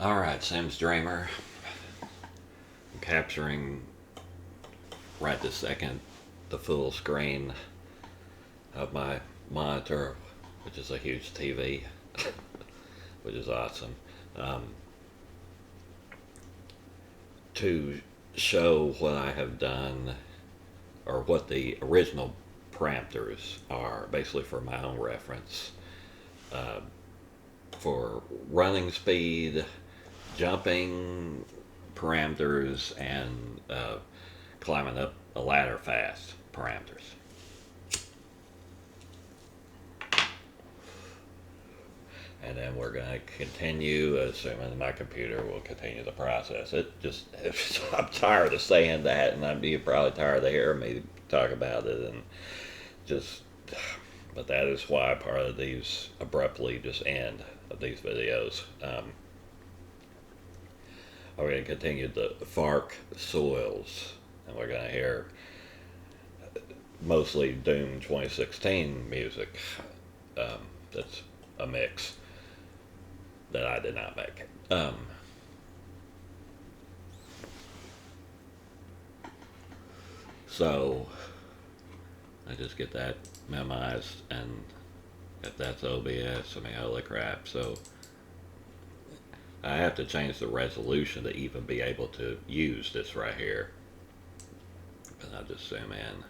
Alright, Sam's Dreamer. I'm capturing right this second the full screen of my monitor, which is a huge TV, which is awesome. Um, to show what I have done, or what the original parameters are, basically for my own reference. Uh, for running speed, jumping parameters, and climbing up a ladder fast parameters. And then we're going to continue, assuming my computer will continue to process it. Just, I'm tired of saying that, and you're probably tired of hearing me talk about it, and just, but that is why part of these abruptly just end of these videos. We're going to continue the Fark soils, and we're going to hear mostly Doom 2016 music. That's a mix that I did not make. So I just get that memorized, and if that's OBS, I mean, holy crap. So I have to change the resolution to even be able to use this right here. And I'll just zoom in.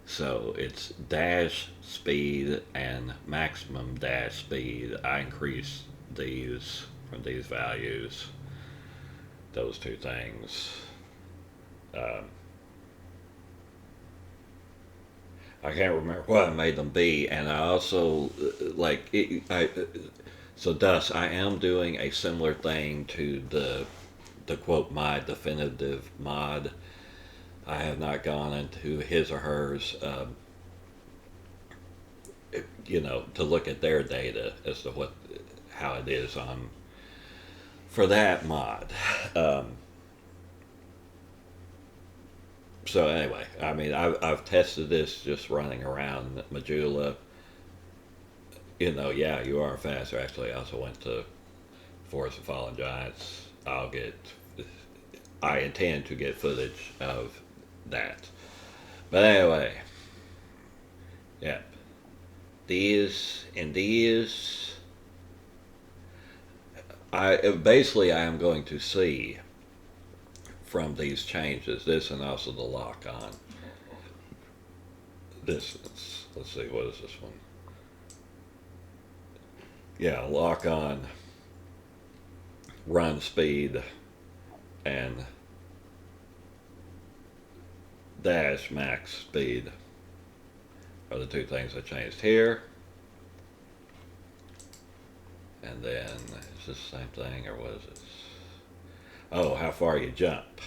So it's dash speed and maximum dash speed. I increase these from these values, those two things. I can't remember what I made them be, and I also so thus I am doing a similar thing to the quote my definitive mod. I have not gone into his or hers, to look at their data as to how it is on for that mod. So anyway, I mean, I've tested this just running around Majula. Yeah, you are faster. Actually, I also went to Forest of Fallen Giants. I intend to get footage of that. But anyway, yeah, these, I am going to see from these changes, this and also the lock on. Let's see, what is this one? Yeah, lock on, run speed, and dash max speed are the two things I changed here. And then, is this the same thing, or what is this? Oh, how far you jump.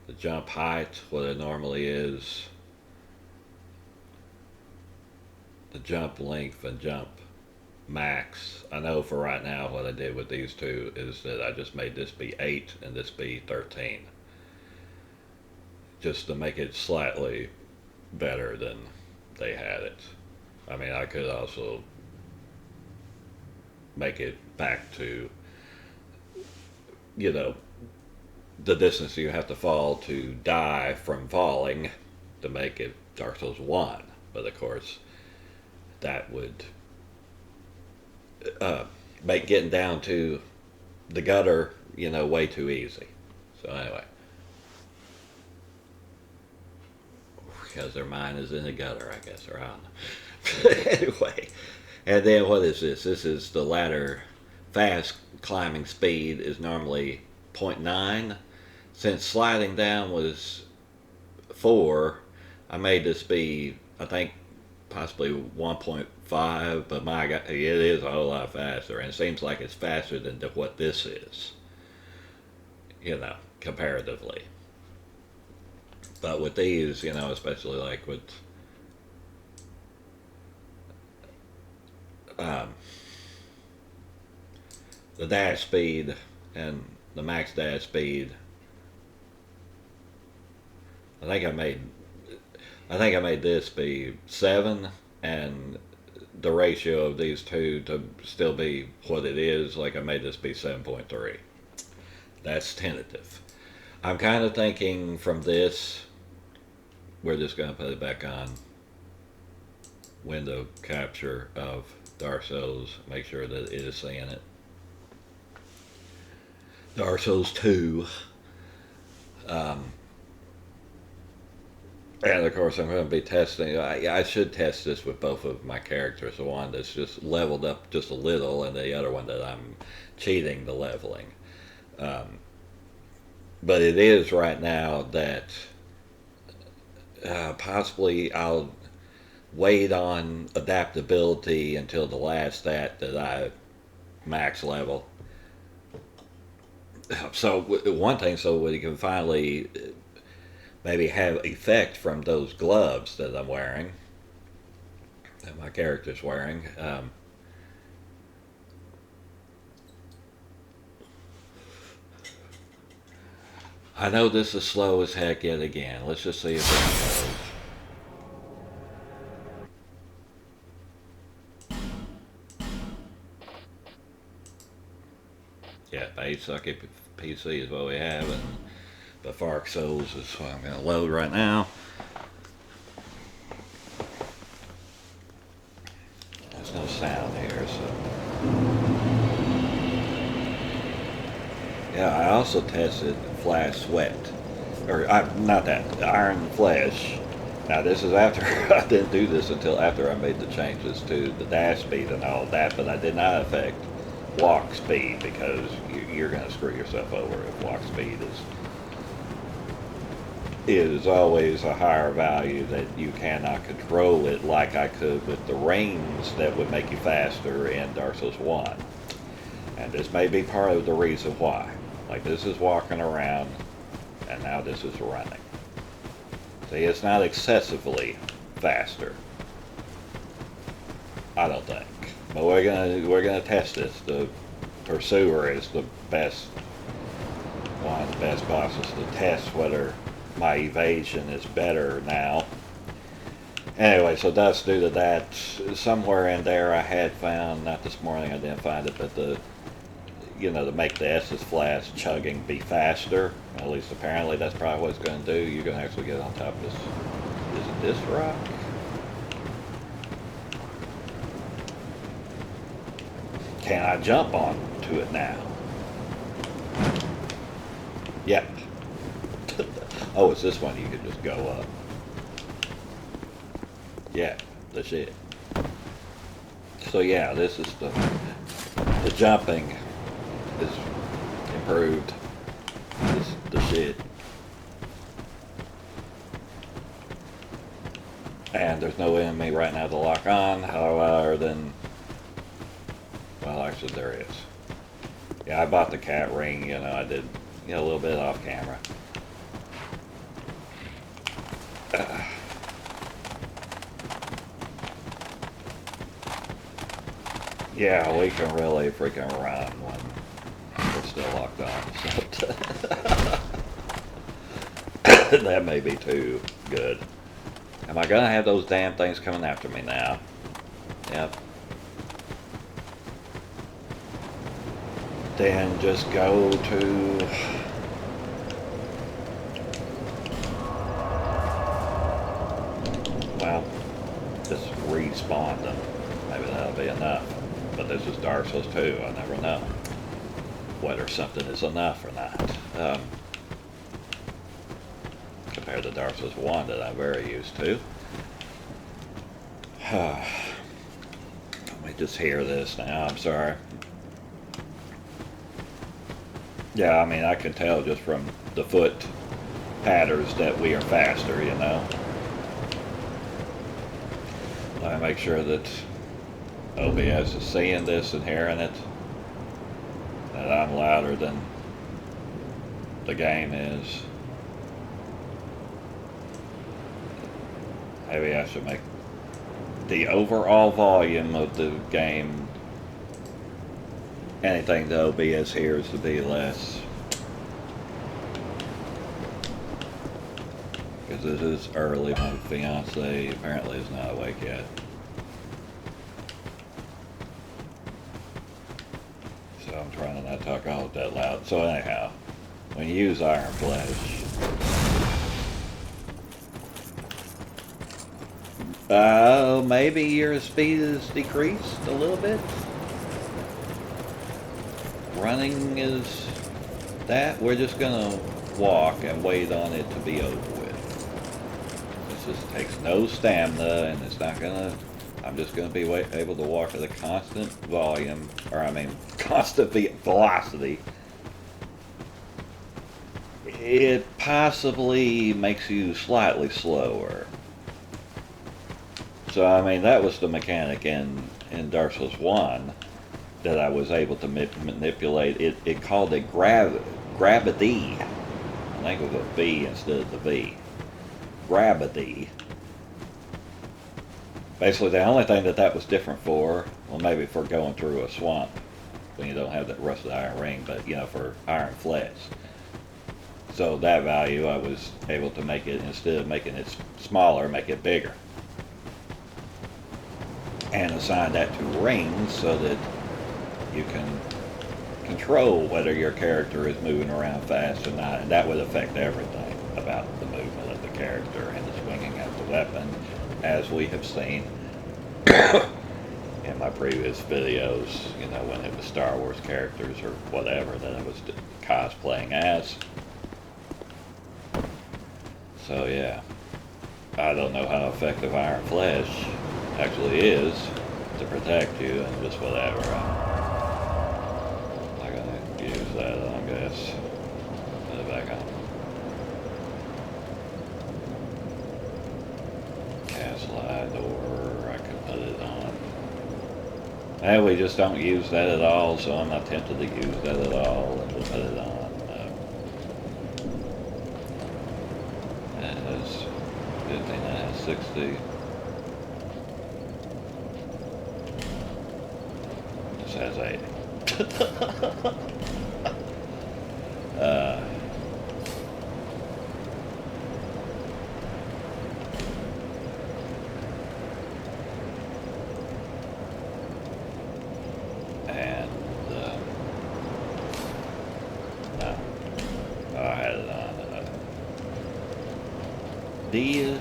The jump height, what it normally is. The jump length and jump max. I know for right now what I did with these two is that I just made this be 8 and this be 13. Just to make it slightly better than they had it. I mean, I could also make it back to, the distance you have to fall to die from falling to make it Dark Souls 1. But of course, that would make getting down to the gutter, way too easy. So anyway, because their mind is in the gutter, I guess, or I don't know. Anyway, and then what is this? This is the ladder. Fast climbing speed is normally 0.9. Since sliding down was 4, I made this be, I think, possibly 1.5, but my God, it is a whole lot faster, and it seems like it's faster than what this is, comparatively. But with these, especially like with um, the dash speed and the max dash speed, I think I made this be 7, and the ratio of these two to still be what it is. Like I made this be 7.3. That's tentative. I'm kind of thinking from this, we're just going to put it back on window capture of Dark Souls, make sure that it is seeing it. Dark Souls 2. And of course, I'm going to be testing. I should test this with both of my characters. The one that's just leveled up just a little, and the other one that I'm cheating the leveling. But it is right now that possibly I'll wait on adaptability until the last that I max level. So one thing, so we can finally maybe have effect from those gloves that I'm wearing, that my character's wearing. I know this is slow as heck yet again. Let's just see if it goes. Yeah, base sucky PC is what we have, and the Fark Souls is what I'm going to load right now. There's no sound here, so. Yeah, I also tested Flash Sweat. Or, not that, Iron Flesh. Now, this is after, I didn't do this until after I made the changes to the dash speed and all that, but I did not affect walk speed because you're going to screw yourself over if walk speed is always a higher value that you cannot control it like I could with the rings that would make you faster in Dark Souls 1. And this may be part of the reason why. Like this is walking around and now this is running. See, it's not excessively faster. I don't think. But we're gonna test this. The Pursuer is the best, one of the best bosses to test whether my evasion is better now. Anyway, so that's due to that. Somewhere in there I had found, not this morning I didn't find it, but to make the Estus Flask chugging be faster. At least apparently that's probably what it's going to do. You're going to actually get on top of this. Is it this rock? Can I jump onto it now? Yep. Oh, it's this one you could just go up. Yeah, the shit. So yeah, this is the jumping is improved. This the shit. And there's no enemy right now to lock on, other than, well, actually there is. Yeah, I bought the cat ring, I did, a little bit off camera. Yeah, we can really freaking run when we're still locked on. So that may be too good. Am I gonna have those damn things coming after me now? Yep. Then just go to... Well, just respawn them. Maybe that'll be enough. But this is Dark Souls 2. I never know whether something is enough or not. Compared to Dark Souls 1 that I'm very used to. Let me just hear this now. I'm sorry. Yeah, I mean, I can tell just from the foot patterns that we are faster, I make sure that OBS is seeing this and hearing it, that I'm louder than the game is. Maybe I should make the overall volume of the game, anything the OBS hears, to be less. Because it is early. My fiance apparently is not awake yet. I'm trying to not talk all that loud. So anyhow, when you use iron flesh, maybe your speed is decreased a little bit. Running is that. We're just gonna walk and wait on it to be over with. This just takes no stamina, and it's not gonna. I'm just gonna be able to walk at a constant volume, or I mean, constant velocity. It possibly makes you slightly slower. So I mean, that was the mechanic in Dark Souls 1 that I was able to manipulate. It called it gravity. I think it was a V instead of the V. Gravity. Basically, the only thing that was different for, well, maybe for going through a swamp when you don't have that rusted iron ring, but you know, for iron flesh. So that value, I was able to make it, instead of making it smaller, make it bigger. And assign that to rings so that you can control whether your character is moving around fast or not, and that would affect everything about the movement of the character and the swinging of the weapon, as we have seen in my previous videos, you know, when it was Star Wars characters or whatever that I was cosplaying as. So yeah, I don't know how effective iron flesh actually is to protect you, and just whatever. I'm not gonna use that, I guess. Put it back on. Cast light, or I could put it on. And we just don't use that at all, so I'm not tempted to use that at all, and just put it on. It has 59, 60. This has 80. No, I had it on. These.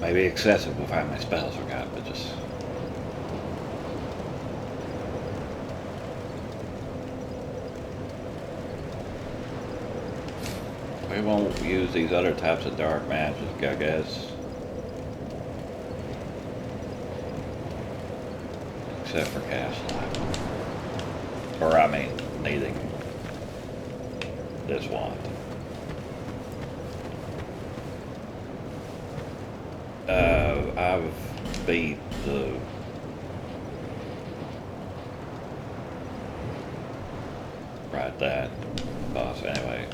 Maybe excessive if I have my spells forgot, but just... We won't use these other types of dark magic, I guess. Except for cast light. Or I mean, needing this wand. I've beat the that boss anyway.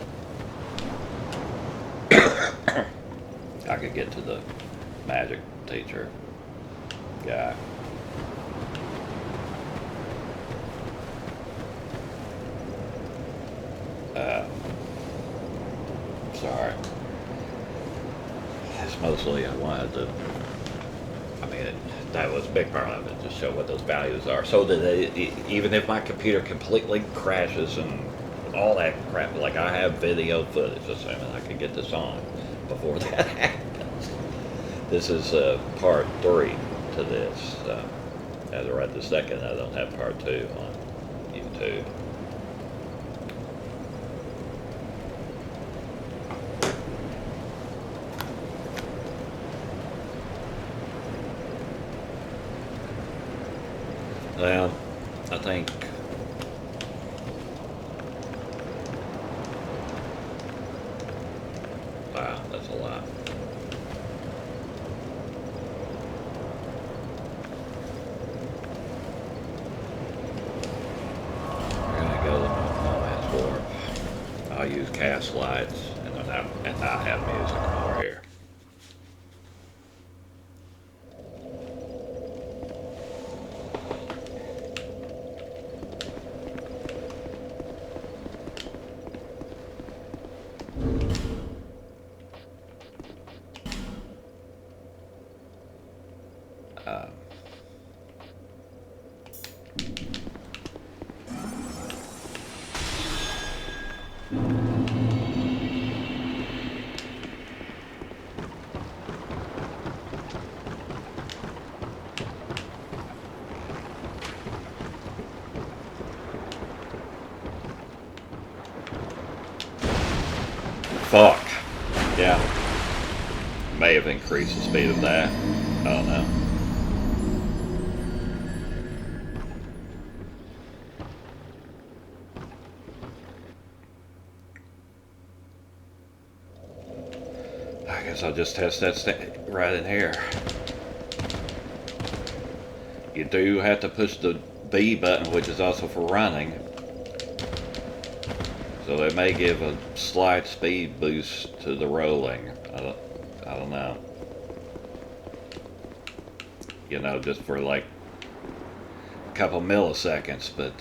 I could get to the magic teacher guy. Sorry. It's mostly I wanted to, I mean, that was a big part of it, just show what those values are. So that even if my computer completely crashes and all that crap, like I have video footage, assuming I could get this on before that happens. This is part 3 to this. As of right this second, I don't have part 2 on YouTube. Well, I think wow, that's a lot. We're gonna go to No Man's Wharf. I'll use cast lights and not have music over here. Fuck. Yeah. May have increased the speed of that. I don't know. I guess I'll just test that right in here. You do have to push the B button, which is also for running. So it may give a slight speed boost to the rolling. I don't know. You know, just for like a couple milliseconds, but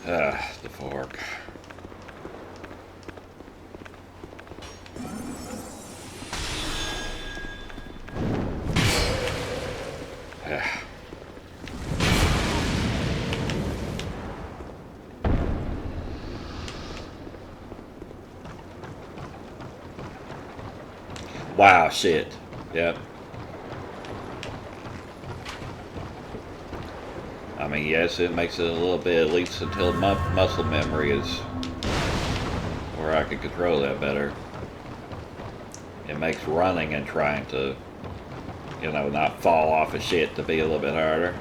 the Fark. Wow, shit. Yep. I mean, yes, it makes it a little bit, at least until muscle memory is where I can control that better. It makes running and trying to, you know, not fall off of shit to be a little bit harder.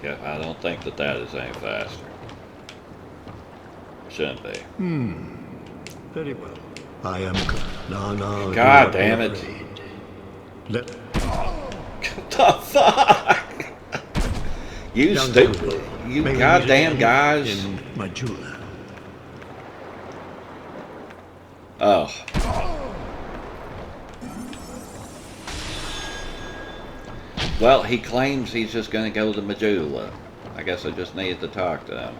Yeah, I don't think that is any faster. Shouldn't be. Very well. I am. No. God damn it. Let. What the fuck? You Young stupid. people, You may we goddamn meet guys. in Majula. Oh. Well, he claims he's just going to go to Majula. I guess I just needed to talk to him.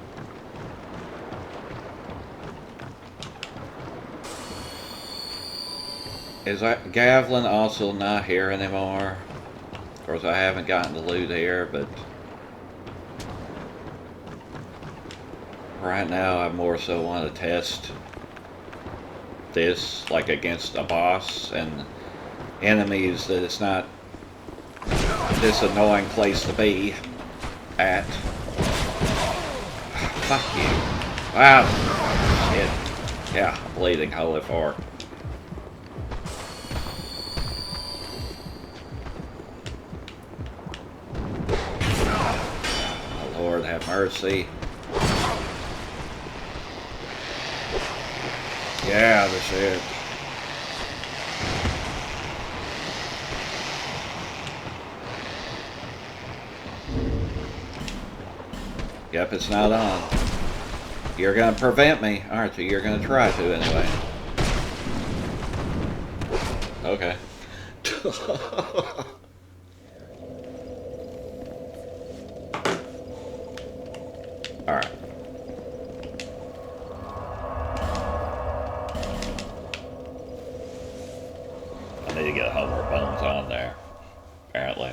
Is Gavlin also not here anymore? Of course, I haven't gotten the loot here, but right now I more so want to test this, like against a boss and enemies that it's not this annoying place to be at. Fuck you. Wow. Shit. Yeah, I'm bleeding. Holy Fark. Oh, Lord, have mercy. Yeah, that's it. Yep, it's not on. You're gonna prevent me, aren't you? You're gonna try to anyway. Okay. Alright. I need to get Homer Bones on there, apparently.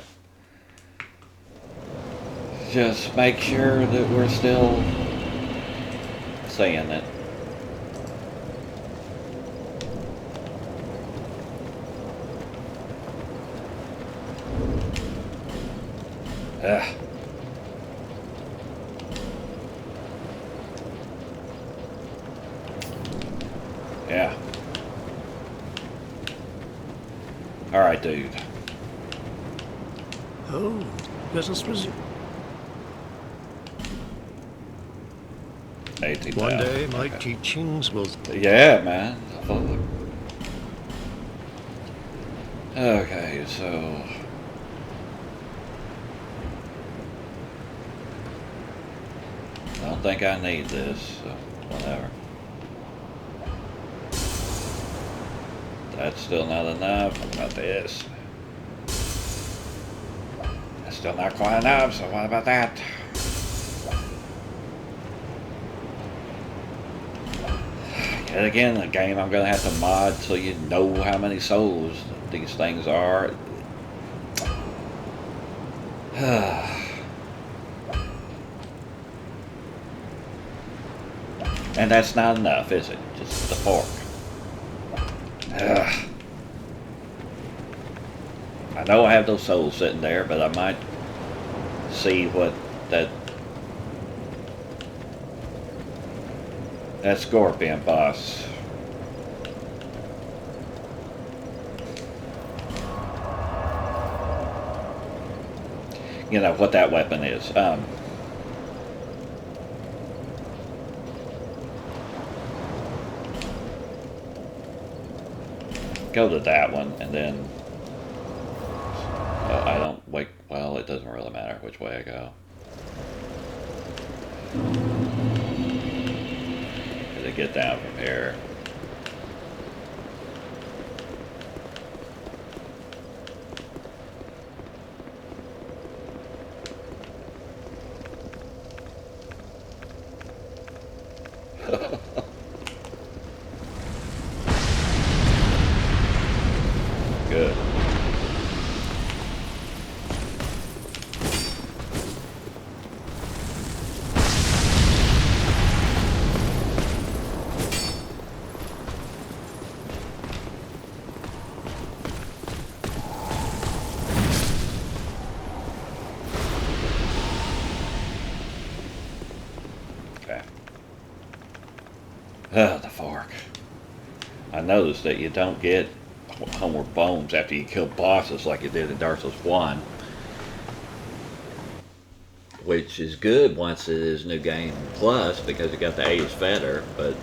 Just make sure that we're still seeing it. Ugh. Yeah. Alright, dude. Oh, let us resume. 18,000. One day my Okay. teachings will. Yeah, man. Okay, so I don't think I need this, so whatever. That's still not enough. What about this? Still not quite enough, so what about that? Yet again, a game I'm gonna have to mod so you know how many souls these things are. And that's not enough, is it? Just the fork. I know I have those souls sitting there, but I might see what that scorpion boss. You know what that weapon is. Go to that one, and then I don't wait. Well, it doesn't really matter which way I go. To get down from here. Good. Okay. The fork. I noticed that you don't get homeward bones after you kill bosses like you did in Dark Souls 1. Which is good once it is New Game Plus because you got the age fetter, but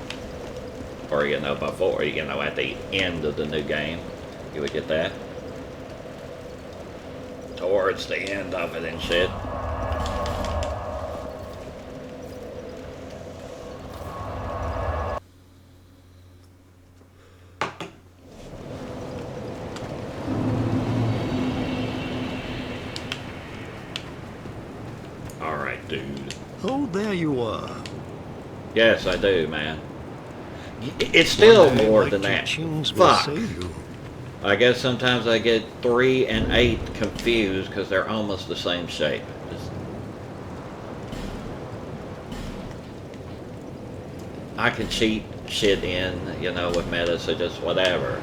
or you know before, you know, at the end of the new game you would get that. Towards the end of it and shit. Alright, dude. Oh, there you are. Yes, I do, man. It's still One day, more like than your that. tunes will Fuck. save you. I guess sometimes I get 3 and 8 confused because they're almost the same shape. I can cheat shit in, you know, with meta, so just whatever.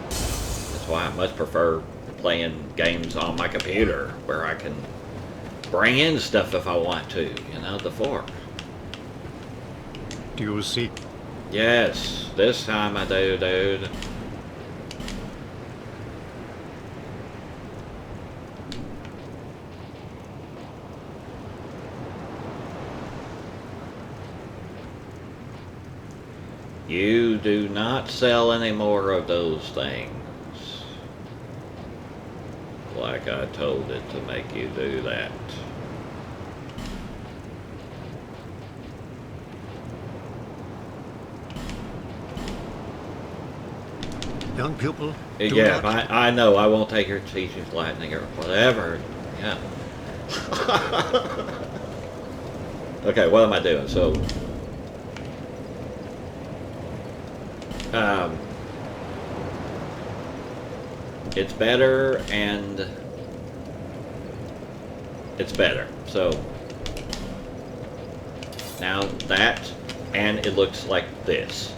That's why I much prefer playing games on my computer where I can bring in stuff if I want to, you know, the fork. Do you see? Yes, this time I do, dude. You do not sell any more of those things. Like I told it to make you do that. Young pupil, do Yeah, not. I know. I won't take your teachings lightning or whatever. Yeah. Okay, what am I doing? So, it's better and it's better. So, now that, and it looks like this.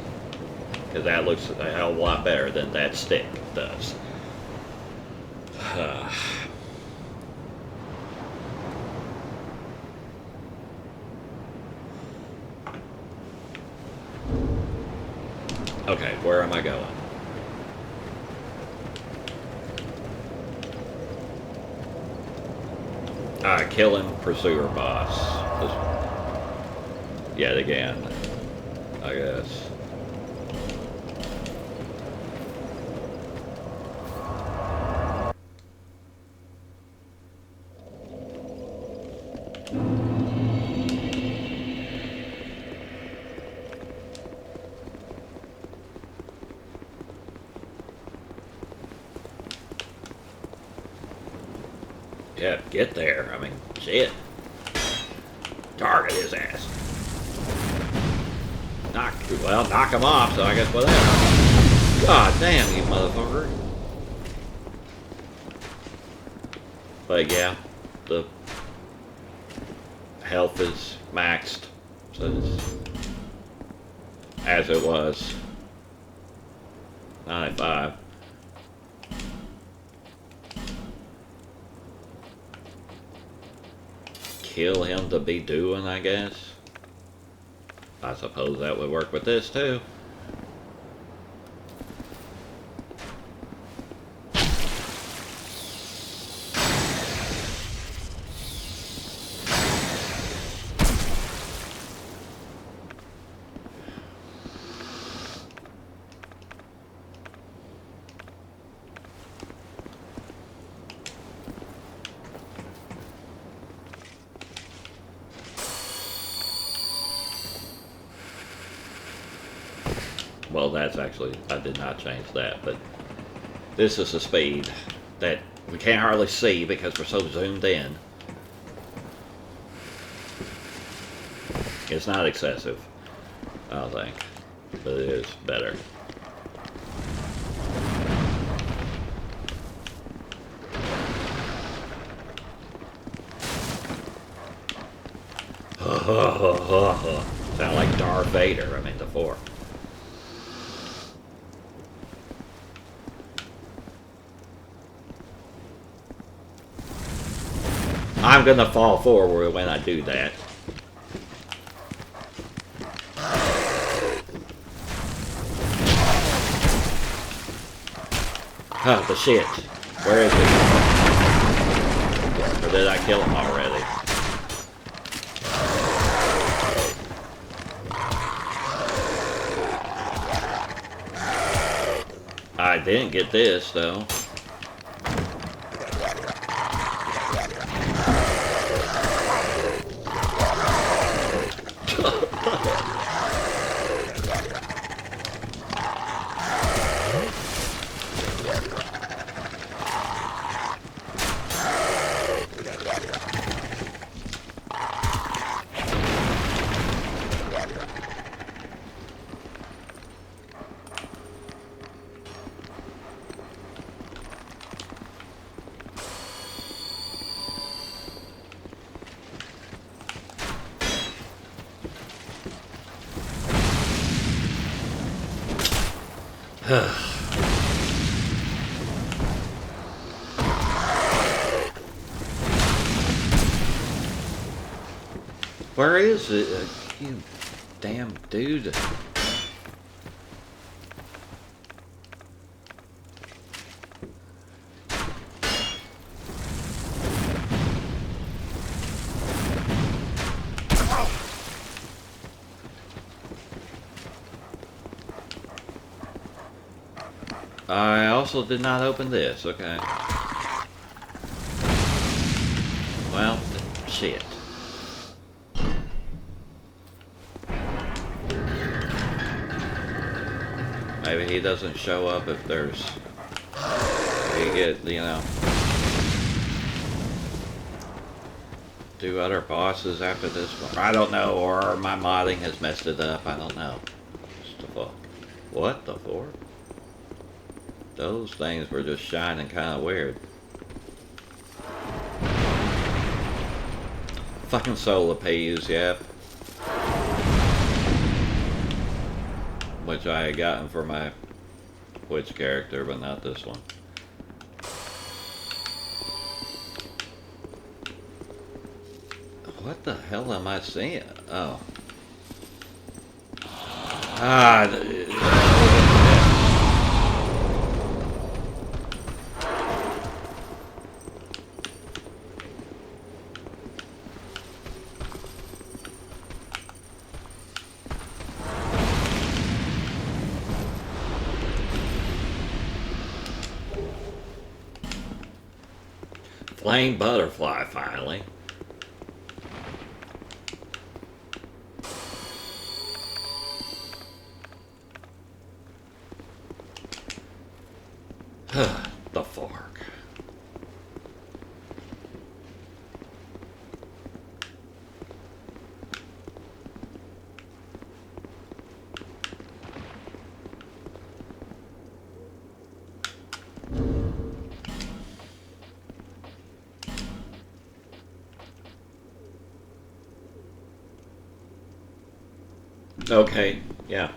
Because that looks a hell of a lot better than that stick does. Okay, where am I going? Killing Pursuer boss. Yet again, I guess. Yeah, get there. I mean, shit. Target his ass. Knock him off, so I guess whatever. God damn, you motherfucker. But yeah, the health is maxed, so it's as it was. 95. Kill him to be doing, I guess. I suppose that would work with this too. Well, that's actually, I did not change that, but this is the speed that we can't hardly see because we're so zoomed in. It's not excessive, I don't think, but it is better. Sound like Darth Vader, I mean the Fark. I'm gonna fall forward when I do that. Oh, the shit. Where is it? Or did I kill him already? I didn't get this, though. Where is it? You damn dude. I also did not open this, okay. Well, shit. Maybe he doesn't show up if there's... You get, you know... 2 other bosses after this one. I don't know, or my modding has messed it up, I don't know. What the fuck? What the fuck? Those things were just shining kind of weird. Fucking solar peas, yep. Which I had gotten for my Twitch character, but not this one. What the hell am I seeing? Oh. Flame butterfly, finally. The Fark. Okay, yeah.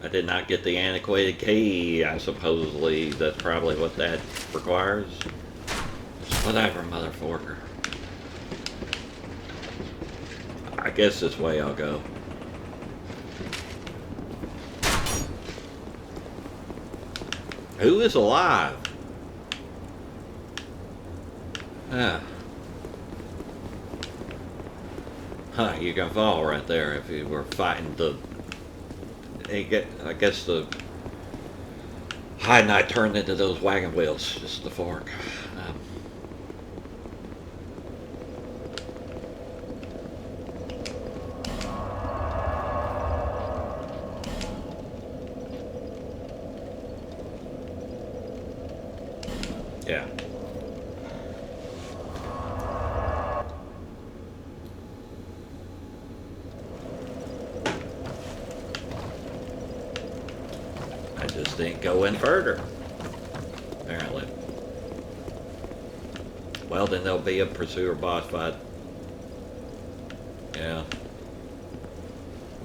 I did not get the antiquated key. I supposedly, that's probably what that requires. Whatever, mother forker. I guess this way I'll go. Who is alive? Ah. Huh, you can fall right there if you were fighting the... I guess the high knight turned into those wagon wheels, just the fork. Yeah. I just didn't go in further, apparently. Well, then there'll be a pursuer boss fight. Yeah.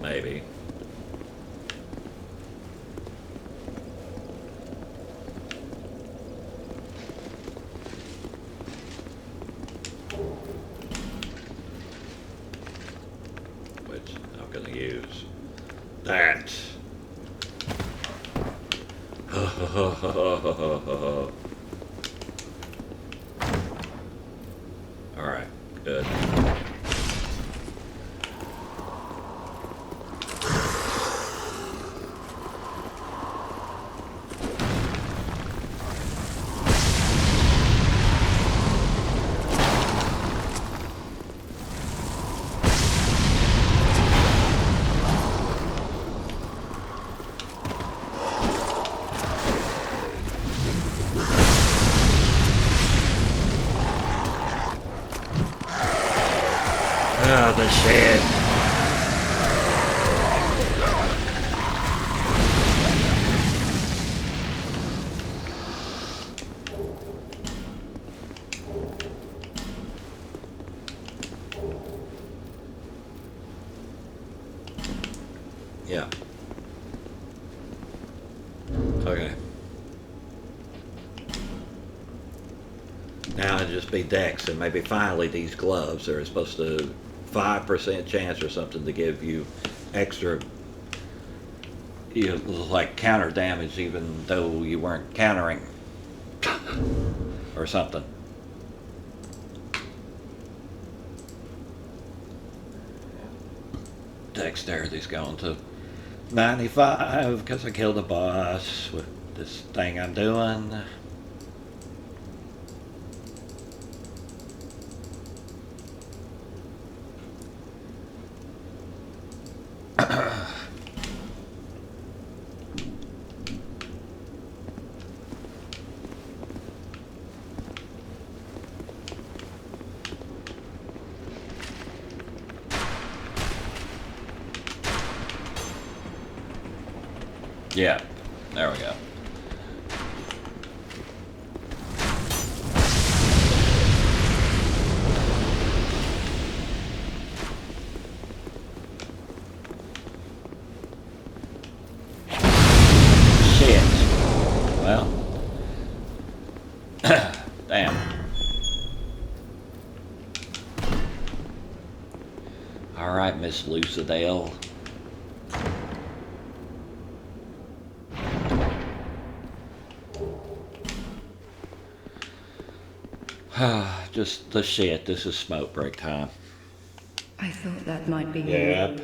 Maybe. Which I'm gonna use. That. Alright, good. Oh, the shit. Yeah. Okay. Now it'll just be Dex, and maybe finally these gloves are supposed to 5% chance or something to give you extra, like counter damage, even though you weren't countering or something. Dexterity's going to 95 because I killed the boss with this thing I'm doing. Yeah, there we go. Shit. Well. Damn. Alright, Miss Lucidale. Just the shit. This is smoke break time. I thought that might be Yep.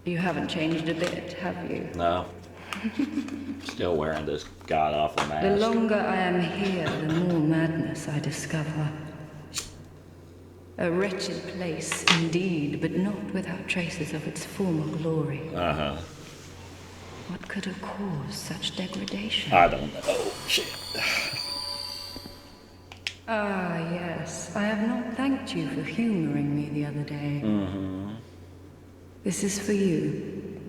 You haven't changed a bit, have you? No. Still wearing this god-awful mask. The longer I am here, the more madness I discover. A wretched place, indeed, but not without traces of its former glory. Uh-huh. What could have caused such degradation? I don't know. Shit. Ah, yes. I have not thanked you for humoring me the other day. Mm-hmm. This is for you.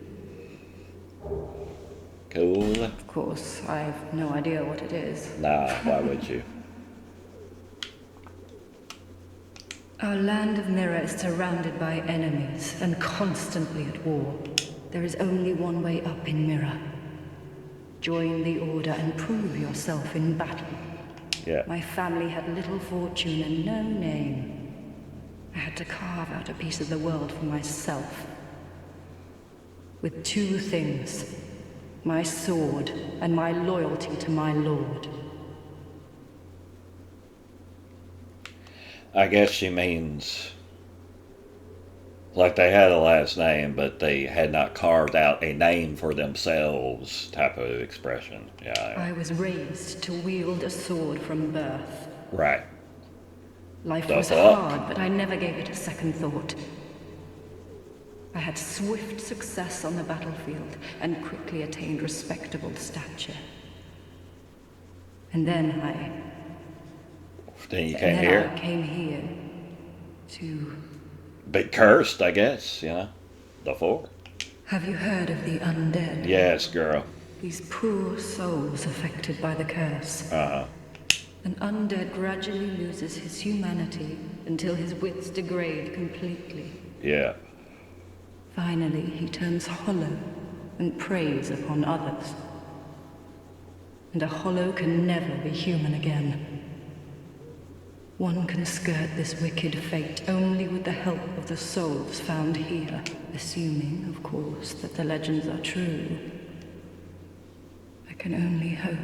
Cool. Of course, I have no idea what it is. Nah, why would you? Our land of Mirror is surrounded by enemies and constantly at war. There is only one way up in Mirror. Join the Order and prove yourself in battle. Yeah. My family had little fortune and no name. I had to carve out a piece of the world for myself. With two things. My sword and my loyalty to my lord. I guess she means like they had a last name, but they had not carved out a name for themselves type of expression. Yeah. I was raised to wield a sword from birth. Right. Life The was fuck? hard, but I never gave it a second thought. I had swift success on the battlefield and quickly attained respectable stature. And then Then you came here. I came here to... But cursed, I guess, you know. The four. Have you heard of the undead? Yes, girl. These poor souls affected by the curse. Uh-huh. An undead gradually loses his humanity until his wits degrade completely. Yeah. Finally, he turns hollow and preys upon others. And a hollow can never be human again. One can skirt this wicked fate only with the help of the souls found here, assuming, of course, that the legends are true. I can only hope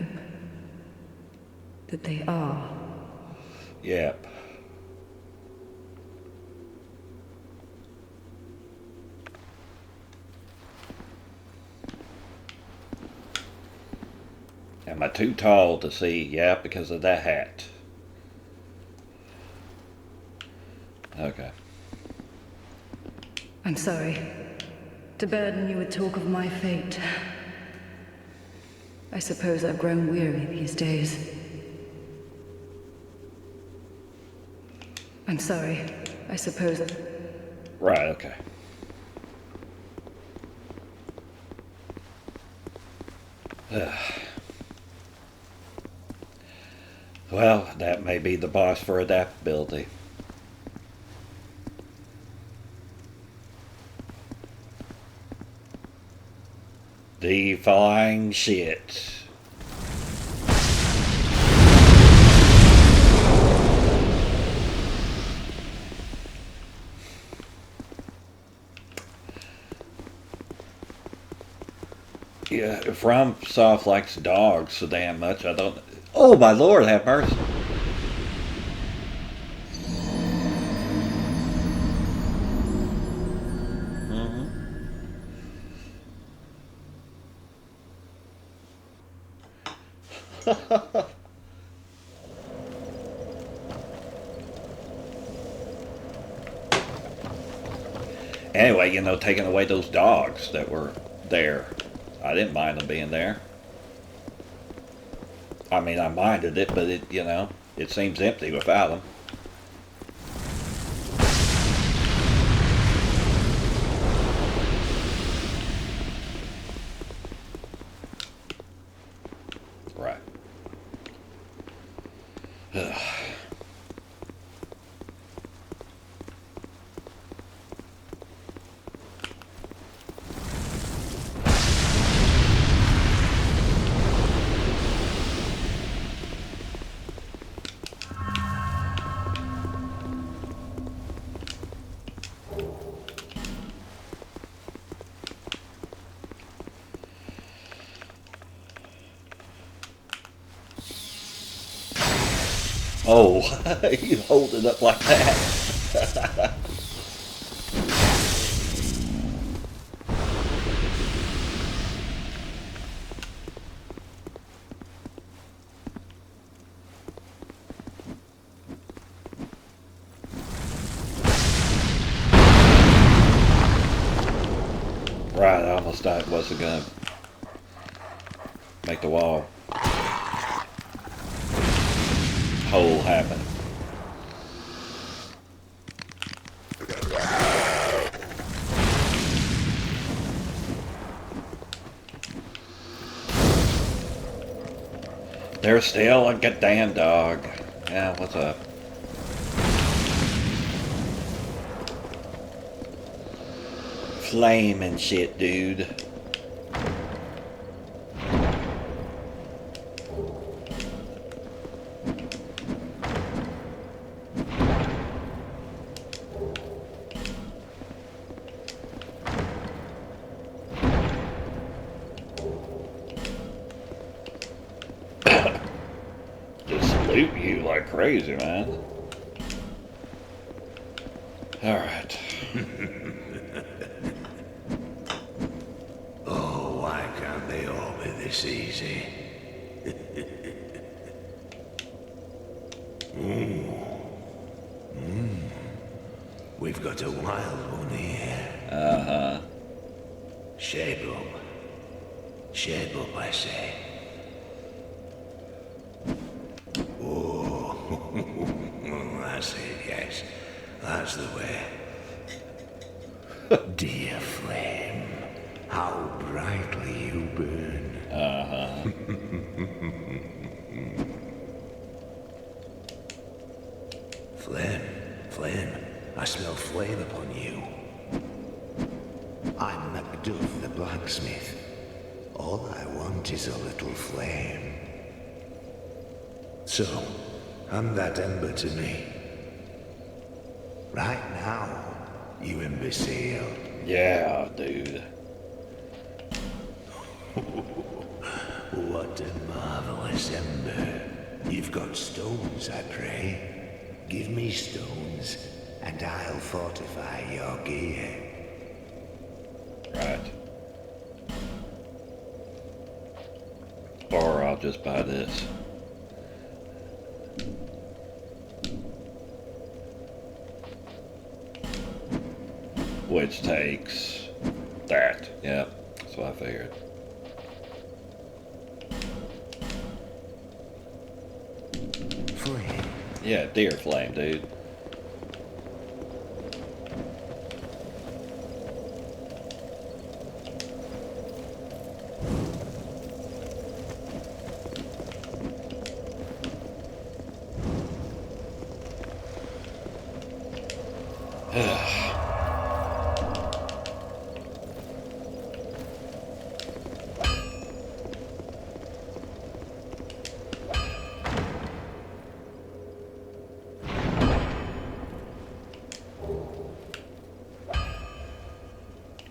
that they are. Yep. Am I too tall to see? Yeah, because of that hat. Okay. I'm sorry to burden you with talk of my fate. I suppose I've grown weary these days. I'm sorry. I suppose... Right, okay. Well, that may be the boss for adaptability. Defying shit. Yeah, FromSoft likes dogs so damn much, I don't... Oh, my Lord, have mercy. Anyway, you know, taking away those dogs that were there. I didn't mind them being there. I mean, I minded it, but it, you know, it seems empty without them. Right. Ugh. Oh, you hold it up like that. Right, I almost thought it wasn't gonna make the wall hole happen. There's still a goddamn dog. Yeah, what's up? flame and shit, dude. Just loot you like crazy, man. All right. Oh, why can't they all be this easy? We've got a wild one here. Uh-huh. Shape up. Shape up, I say. Oh, that's it, yes. That's the way. Dear flame, how brightly you burn. Uh-huh. Flame, I smell flame upon you. I'm Macduff the blacksmith. All I want is a little flame. So, hand that ember to me. Right now, you imbecile. Yeah, dude. What a marvelous ember. You've got stones, I pray. Give me stones, and I'll fortify your gear. Right. Or I'll just buy this. Which takes that. Yep, that's what I figured. Flame. Yeah, deer flame, dude.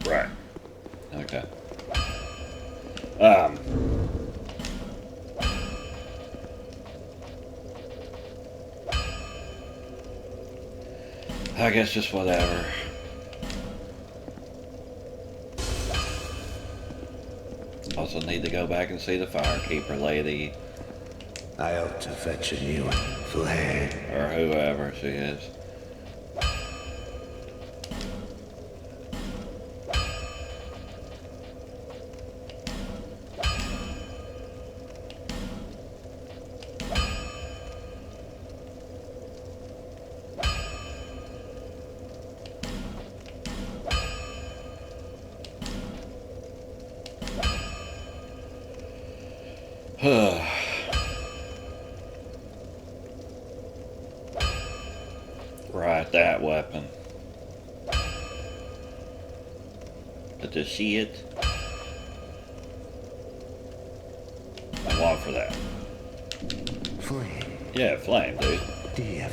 Right. Okay. I guess just whatever. Also need to go back and see the firekeeper lady. I ought to fetch a new one. Flame. Or whoever she is. Right, that weapon. But to see it, I want for that. Flame. Yeah, flame, dude. Dear.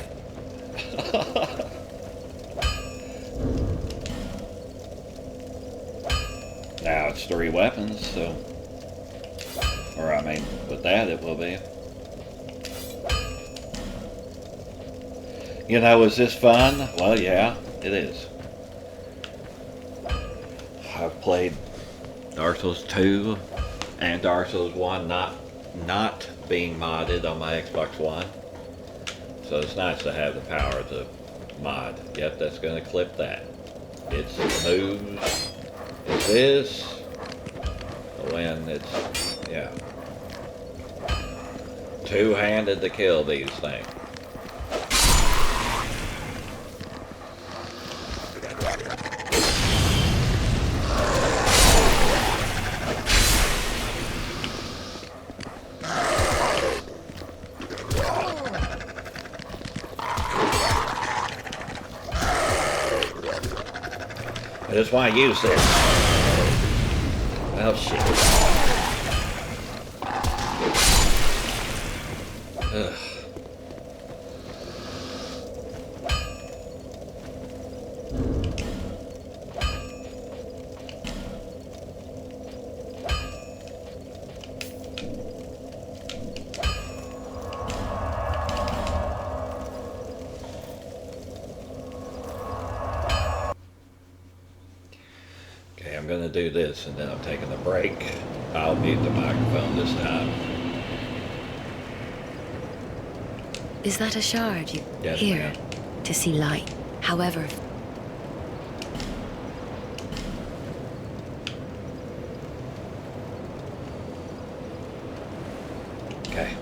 Now it's 3 weapons, so... Or I mean, with that it will be. You know, is this fun? Well, yeah, it is. I've played Dark Souls 2 and Dark Souls 1 not being modded on my Xbox One. So it's nice to have the power to mod. Yep, that's going to clip that. It's moves. It's this. When it's, yeah. Two-handed to kill these things. That's why I use this. Well, shit. Ugh. Okay, I'm going to do this and then I'm taking a break. I'll mute the microphone this time. Is that a shard you Yes, here ma'am. to see light? However, Okay.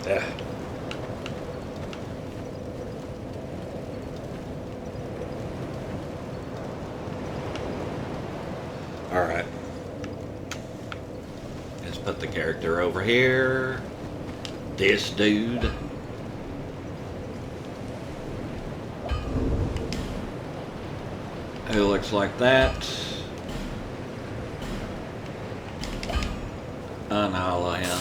Yeah. All right. Let's put the character over here. This dude. Who looks like that. Unhollow him.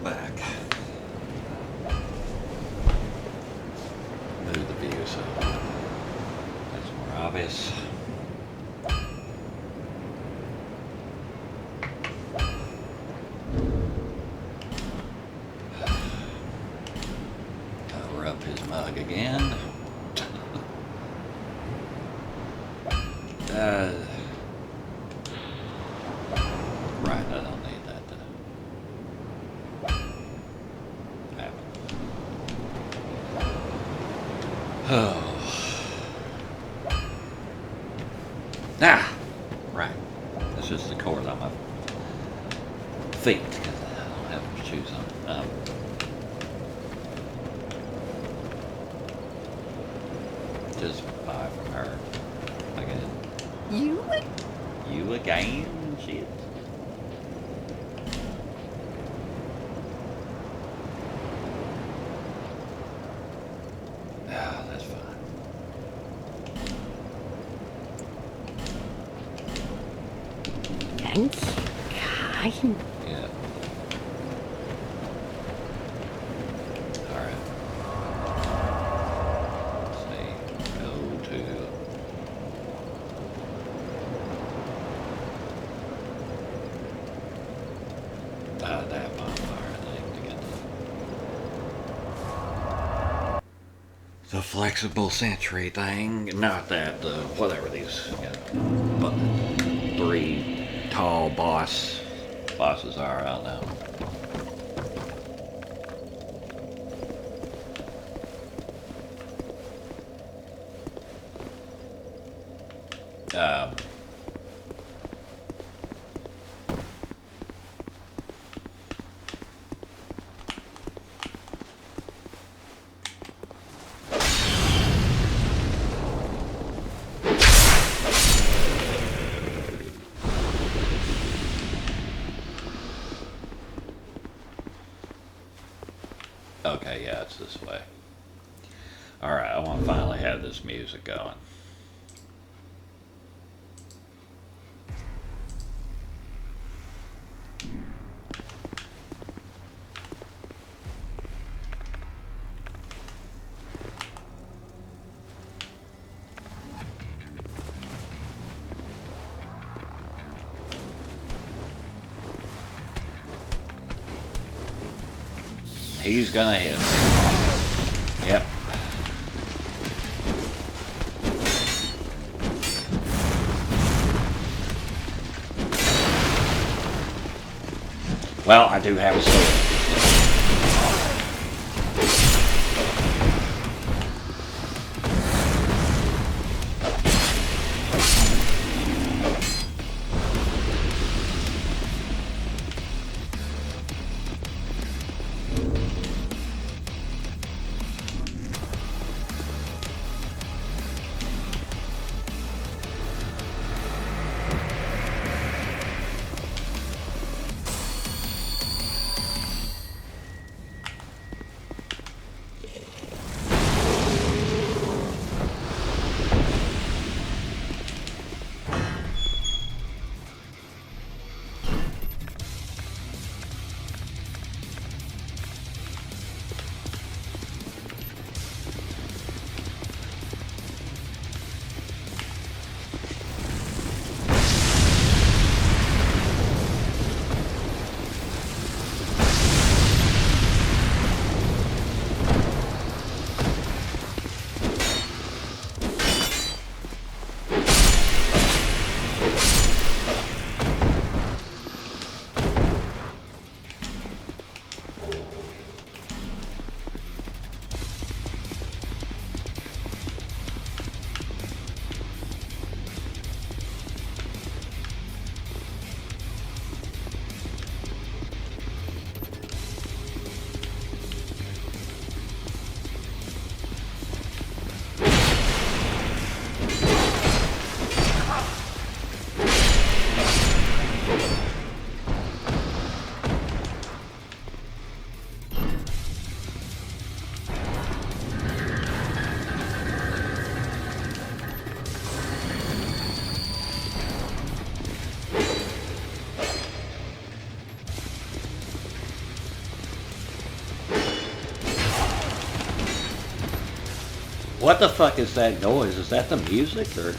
Back. Move the view so that's more obvious. Cover up his mug again. Right, I don't need that to happen. Oh. Ah! Right. That's just the cord on my feet because I don't have shoes on. Just buy from her. Again. You again? Shit. Ah, that's fine. Thank you, kind. Yeah. Alright. Let's see. Go to... that bonfire thing to get the flexible sentry thing. Not that, the whatever these, but 3 tall bosses are, I don't know. Okay, yeah, it's this way. Alright, I want to finally have this music going. He's gonna hit. Yep. Well, I do have a sword. What the fuck is that noise? Is that the music or?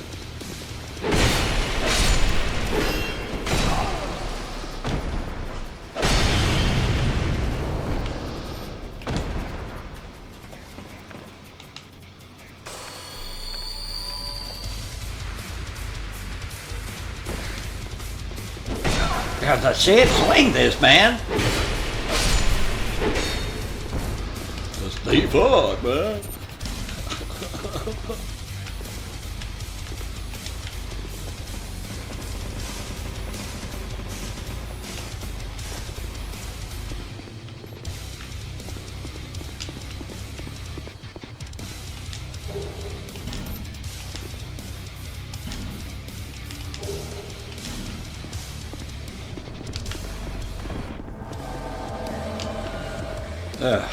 Cause I said swing this, man. That's the fuck, man. Ugh.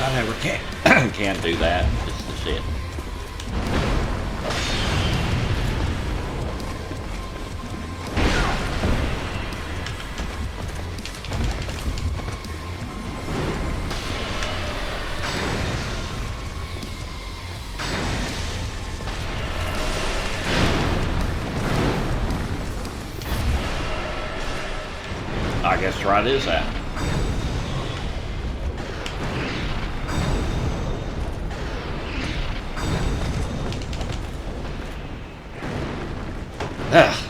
I never can can do that. It's the shit. I guess try this out. Ah.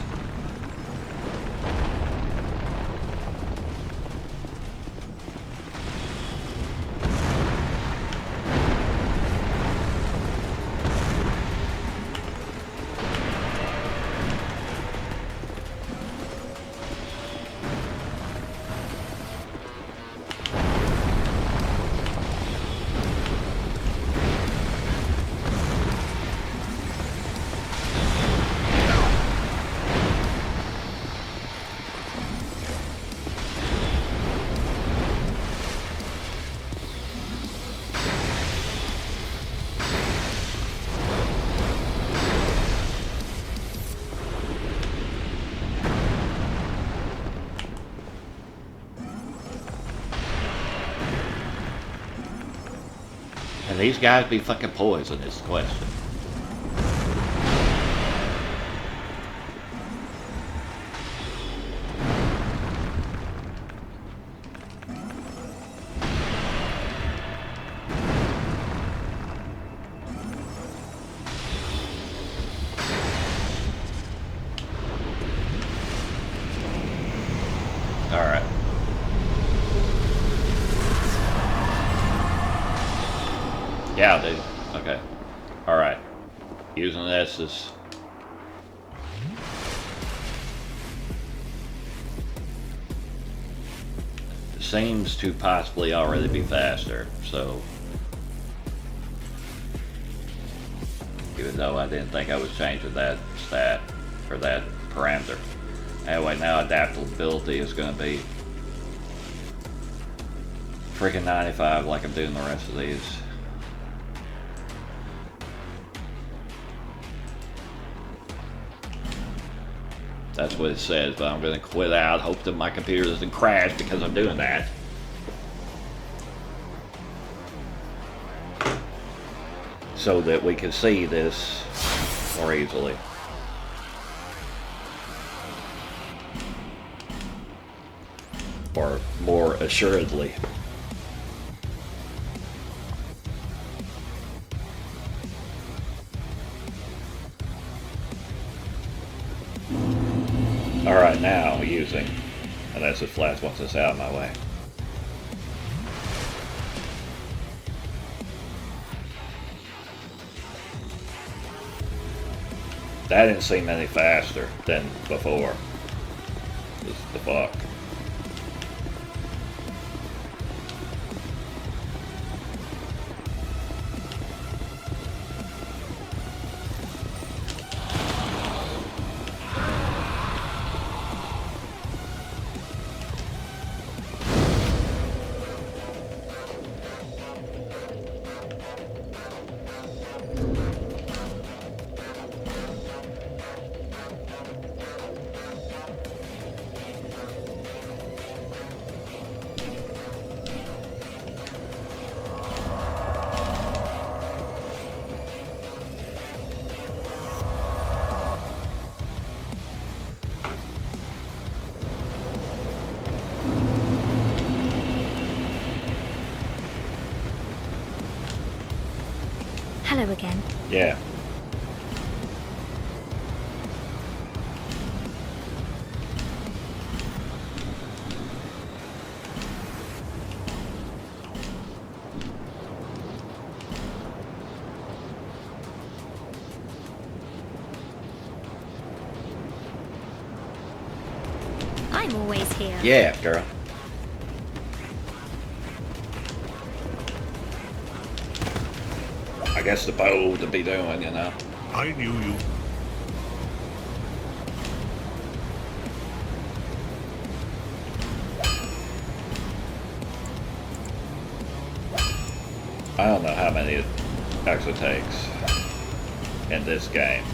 And these guys be fucking poison is the question. Alright. Yeah, dude. Okay. Alright. Using this is... seems to possibly already be faster, so... even though I didn't think I was changing that stat, or that parameter. Anyway, now adaptability is going to be freaking 95 like I'm doing the rest of these. That's what it says, but I'm going to quit out, hope that my computer doesn't crash because I'm doing that. So that we can see this more easily. Or more assuredly. Alright, now using, and that's it flash once it's out of my way. That didn't seem any faster than before. Just the fuck. Hello again. Yeah. I'm always here. Yeah, girl. I guess the bow to be doing, you know. I knew you. how many it actually takes in this game.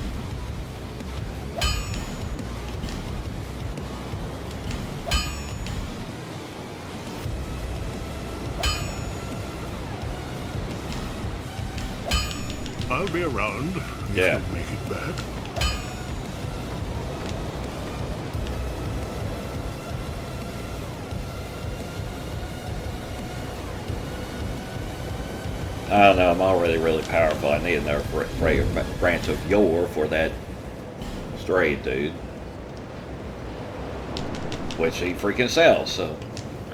I'll be around if Yeah. you make it back. I don't know, I'm already really powerful. I need another branch of yore for that stray dude. Which he freaking sells, so.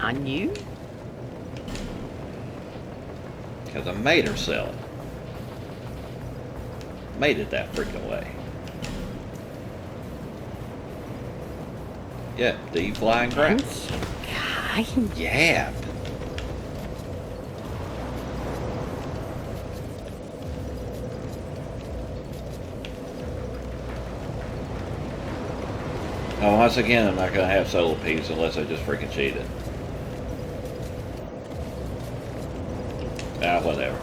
On you? Because I made her sell it. Made it that freaking way. Yeah, the flying crap. Kind. Yeah. Oh, once again, I'm not going to have solo peace unless I just freaking cheat it. Ah, whatever.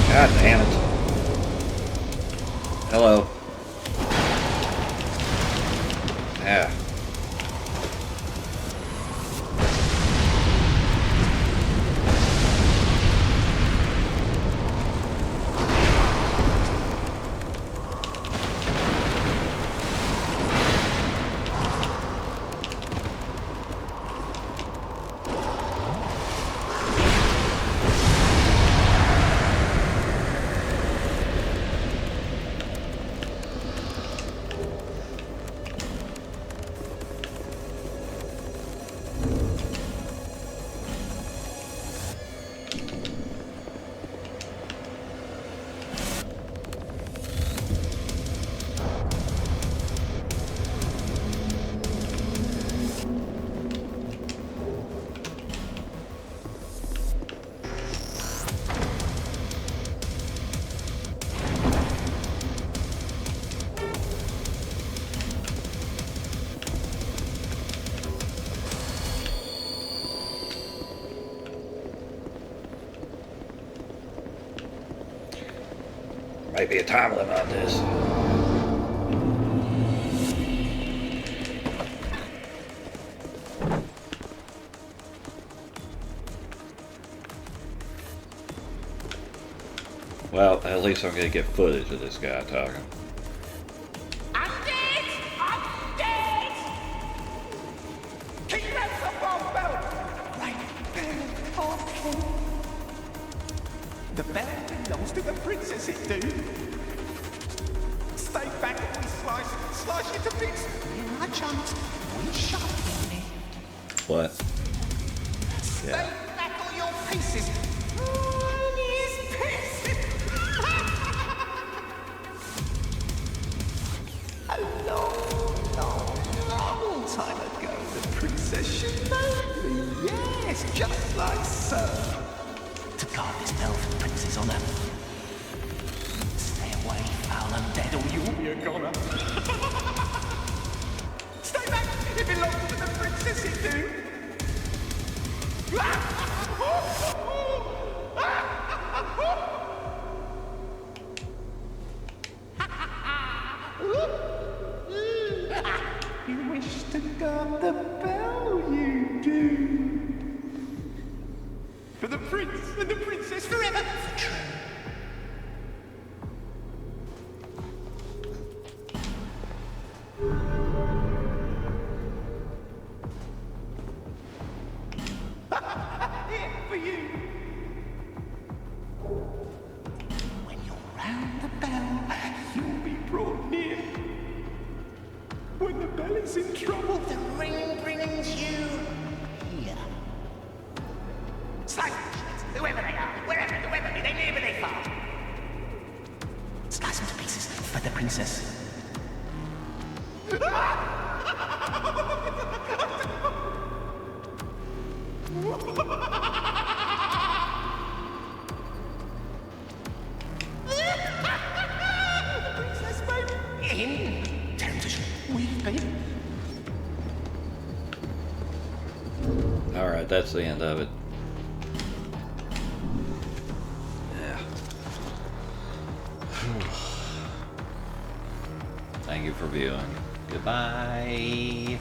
God damn it. Hello. Yeah. Might be a time limit on this. Well, at least I'm gonna get footage of this guy talking. I'm dead! I'm dead! Keep that up on belt! Right there, okay. The belt belongs to the princess, it do. Stay back and we slice you to bits. In our chunks, we sharpen it. What? Stay Yeah. back all your pieces. All his pieces. A long time ago, the princess should know me. Yes, just like so. To guard this bell for the prince's honor. Stay away, foul and dead, or you'll be a goner. Stay back! It belongs to the princess, it do. You wish to guard the bell, you do. For the prince and the princess forever. For true. you. When you round the bell, you'll be brought near. When the bell is in trouble, the ring brings you here. Slice whoever they are, whoever be they near, but they far. Slice them to pieces for the princess. Princess, baby. In. Tell him to weave, baby. All right, that's the end of it. Yeah. Thank you for viewing. Goodbye.